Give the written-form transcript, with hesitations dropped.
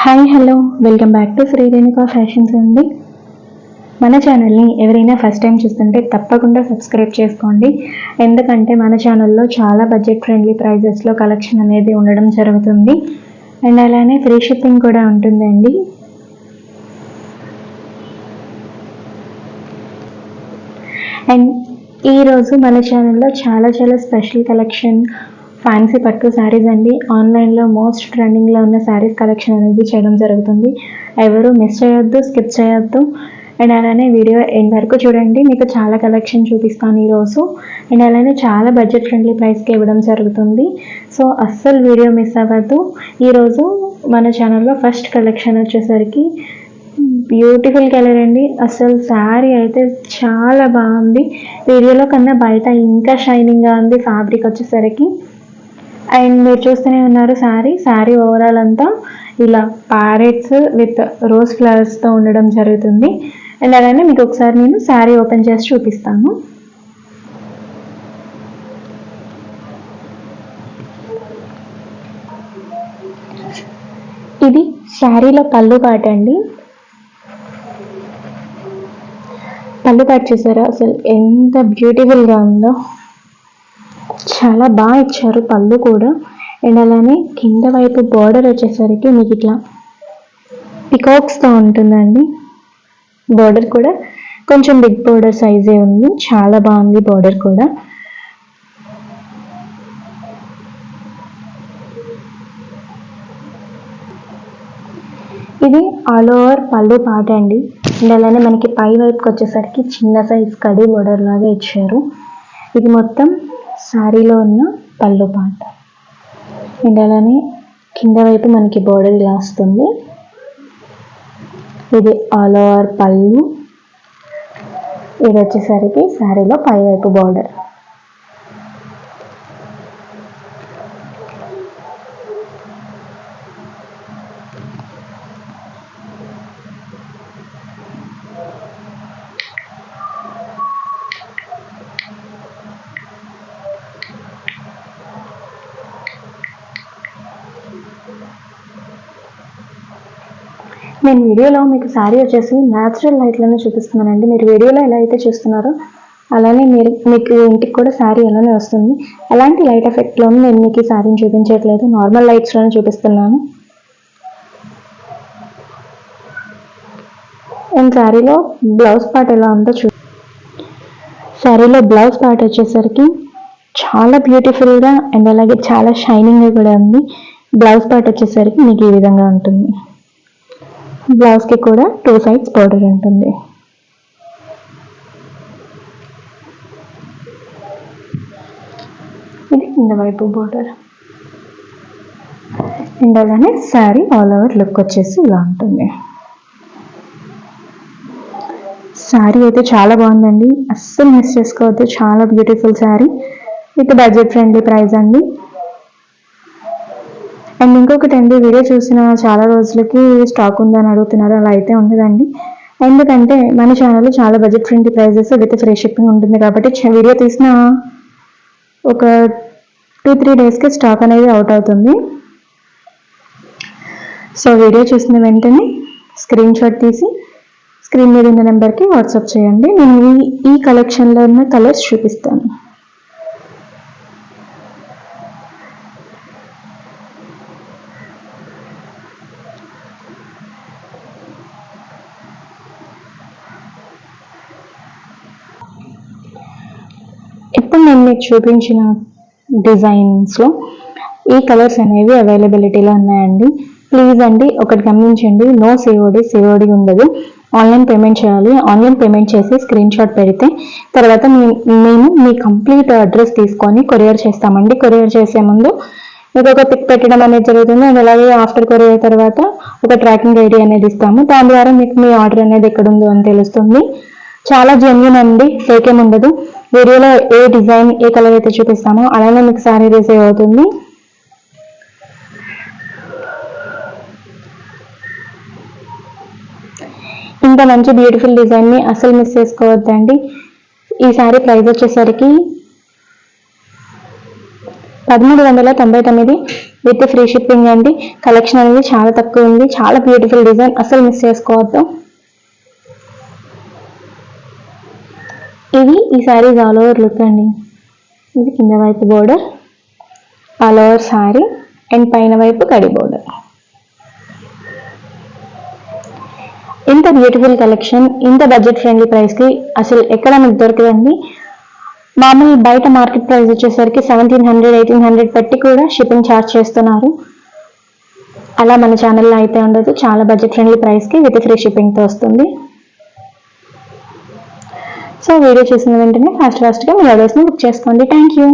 Hi hello welcome back to Shri Renuka fashions అండి. మన ఛానల్ని ఎవరైనా ఫస్ట్ టైం చూస్తుంటే తప్పకుండా సబ్స్క్రైబ్ చేసుకోండి. ఎందుకంటే మన ఛానల్లో చాలా బడ్జెట్ ఫ్రెండ్లీ ప్రైజెస్లో కలెక్షన్ అనేది ఉండడం జరుగుతుంది. అండ్ అలానే ఫ్రీ షిప్పింగ్ కూడా ఉంటుందండి. అండ్ ఈరోజు మన ఛానల్లో చాలా స్పెషల్ కలెక్షన్ ఫ్యాన్సీ పట్టు శారీస్ అండి. ఆన్లైన్లో మోస్ట్ ట్రెండింగ్లో ఉన్న శారీస్ కలెక్షన్ అనేది చేయడం జరుగుతుంది. ఎవరు మిస్ చేయొద్దు, స్కిప్ చేయొద్దు. అండ్ అలానే వీడియో ఎండ్ వరకు చూడండి, మీకు చాలా కలెక్షన్ చూపిస్తాను ఈరోజు. అండ్ అలానే చాలా బడ్జెట్ ఫ్రెండ్లీ ప్రైస్కి ఇవ్వడం జరుగుతుంది. సో అస్సలు వీడియో మిస్ అవ్వద్దు. ఈరోజు మన ఛానల్లో ఫస్ట్ కలెక్షన్ వచ్చేసరికి బ్యూటిఫుల్ కలర్ అండి. అసలు శారీ అయితే చాలా బాగుంది. వీడియోలో కన్నా బయట ఇంకా షైనింగ్గా ఉంది ఫ్యాబ్రిక్ వచ్చేసరికి. అండ్ మీరు చూస్తూనే ఉన్నారు శారీ ఓవరాల్ అంతా ఇలా ప్యారెట్స్ విత్ రోజ్ ఫ్లవర్స్తో ఉండడం జరుగుతుంది. అండ్ అలానే మీకు ఒకసారి నేను శారీ ఓపెన్ చేసి చూపిస్తాను. ఇది శారీలో పళ్ళు పాట అండి. పళ్ళు పాట చూసారా, అసలు ఎంత బ్యూటిఫుల్గా ఉందో. చాలా బాగా ఇచ్చారు పళ్ళు కూడా. అండ్ అలానే కింద వైపు బార్డర్ వచ్చేసరికి మీకు ఇట్లా పికాక్స్తో ఉంటుందండి. బార్డర్ కూడా కొంచెం బిగ్ బార్డర్ సైజే ఉంది, చాలా బాగుంది బార్డర్ కూడా. ఇది ఆల్ ఓవర్ పళ్ళు పాట అండి. అండ్ అలానే మనకి పై వైపుకి వచ్చేసరికి చిన్న సైజ్ కడి బార్డర్ లాగా ఇచ్చారు. ఇది మొత్తం శారీలో ఉన్న పళ్ళు పాట. అండ్ అలానే కింద వైపు మనకి బార్డర్ ఇలా వస్తుంది. ఇది ఆల్ ఓవర్ పళ్ళు. ఇది వచ్చేసరికి శారీలో పై వైపు బార్డర్. నేను వీడియోలో మీకు శారీ వచ్చేసి న్యాచురల్ లైట్లోనే చూపిస్తున్నానండి. మీరు వీడియోలో ఎలా అయితే చూస్తున్నారో అలానే మీకు ఇంటికి కూడా శారీ అలానే వస్తుంది. ఎలాంటి లైట్ ఎఫెక్ట్లోనూ నేను మీకు ఈ శారీని చూపించట్లేదు, నార్మల్ లైట్స్లోనే చూపిస్తున్నాను. అండ్ శారీలో బ్లౌజ్ పార్ట్ ఎలా ఉందో శారీలో బ్లౌజ్ పార్ట్ వచ్చేసరికి చాలా బ్యూటిఫుల్గా అండ్ అలాగే చాలా షైనింగ్గా కూడా ఉంది. బ్లౌజ్ పార్ట్ వచ్చేసరికి మీకు ఈ విధంగా ఉంటుంది. బ్లౌజ్కి కూడా 2 సైడ్స్ బార్డర్ ఉంటుంది. ఇది కింద వైపు బార్డర్. అండ్ అలానే శారీ ఆల్ ఓవర్ లుక్ వచ్చేసి ఇలా ఉంటుంది. శారీ అయితే చాలా బాగుందండి, అస్సలు మిస్ చేసుకోవద్దు. చాలా beautiful sari with budget friendly price అండి. అండ్ ఇంకొకటి అండి, వీడియో చూసిన చాలా రోజులకి స్టాక్ ఉందని అడుగుతున్నారు. అలా అయితే ఉండదండి. ఎందుకంటే మన ఛానల్లో చాలా budget friendly prices with free shipping ఉంటుంది కాబట్టి వీడియో తీసిన ఒక 2-3 డేస్కి స్టాక్ అనేది అవుట్ అవుతుంది. సో వీడియో చూసిన వెంటనే స్క్రీన్ షాట్ తీసి స్క్రీన్ మీద ఉన్న నెంబర్కి వాట్సాప్ చేయండి. నేను ఈ కలెక్షన్లో ఉన్న కలర్స్ చూపిస్తాను. ఇప్పుడు నేను మీకు చూపించిన డిజైన్స్లో ఈ కలర్స్ అనేవి అవైలబిలిటీలో ఉన్నాయండి. ప్లీజ్ అండి ఒకటి గమనించండి, నో సిఓడి ఉండదు. ఆన్లైన్ పేమెంట్ చేయాలి. ఆన్లైన్ పేమెంట్ చేసి స్క్రీన్ షాట్ పెడితే తర్వాత మేము మీ కంప్లీట్ అడ్రస్ తీసుకొని కొరియర్ చేస్తామండి. కొరియర్ చేసే ముందు మీకు ఒక పిక్ పెట్టడం అనేది జరుగుతుంది. అలాగే ఆఫ్టర్ కొరియర్ తర్వాత ఒక ట్రాకింగ్ ఐడి అనేది ఇస్తాము. దాని ద్వారా మీకు మీ ఆర్డర్ అనేది ఎక్కడ ఉందో అని తెలుస్తుంది. చాలా జెన్యూన్ అండి, ఫేక్ ఏం ఉండదు. వీడియోలో ఏ డిజైన్ ఏ కలర్ అయితే చూపిస్తామో అలానే మీకు శారీ రిసీవ్ అవుతుంది. ఇంత మంచి బ్యూటిఫుల్ డిజైన్ని అసలు మిస్ చేసుకోవద్దండి. ఈ శారీ ప్రైస్ వచ్చేసరికి 1399 విత్ ఫ్రీ షిప్పింగ్ అండి. కలెక్షన్ అనేది చాలా తక్కువ ఉంది, చాలా బ్యూటిఫుల్ డిజైన్, అసలు మిస్ చేసుకోవద్దు. ఇది ఈ శారీస్ ఆల్ ఓవర్ లుక్ అండి. ఇది కింద వైపు border, all over sari and పైన వైపు కడి బోర్డర్. ఇంత బ్యూటిఫుల్ కలెక్షన్ ఇంత బడ్జెట్ ఫ్రెండ్లీ ప్రైస్కి అసలు ఎక్కడ మీకు దొరకదండి. మామూలు బయట మార్కెట్ ప్రైస్ వచ్చేసరికి 1700, 1800 పెట్టి కూడా షిప్పింగ్ ఛార్జ్ చేస్తున్నారు. అలా మన ఛానల్లో అయితే ఉండదు, చాలా బడ్జెట్ ఫ్రెండ్లీ ప్రైస్కి విత్ ఫ్రీ షిప్పింగ్తో వస్తుంది. సో వీడియో చూసిన వెంటనే ఫాస్ట్గా మీ ఆర్డర్స్ని బుక్ చేసుకోండి. Thank you.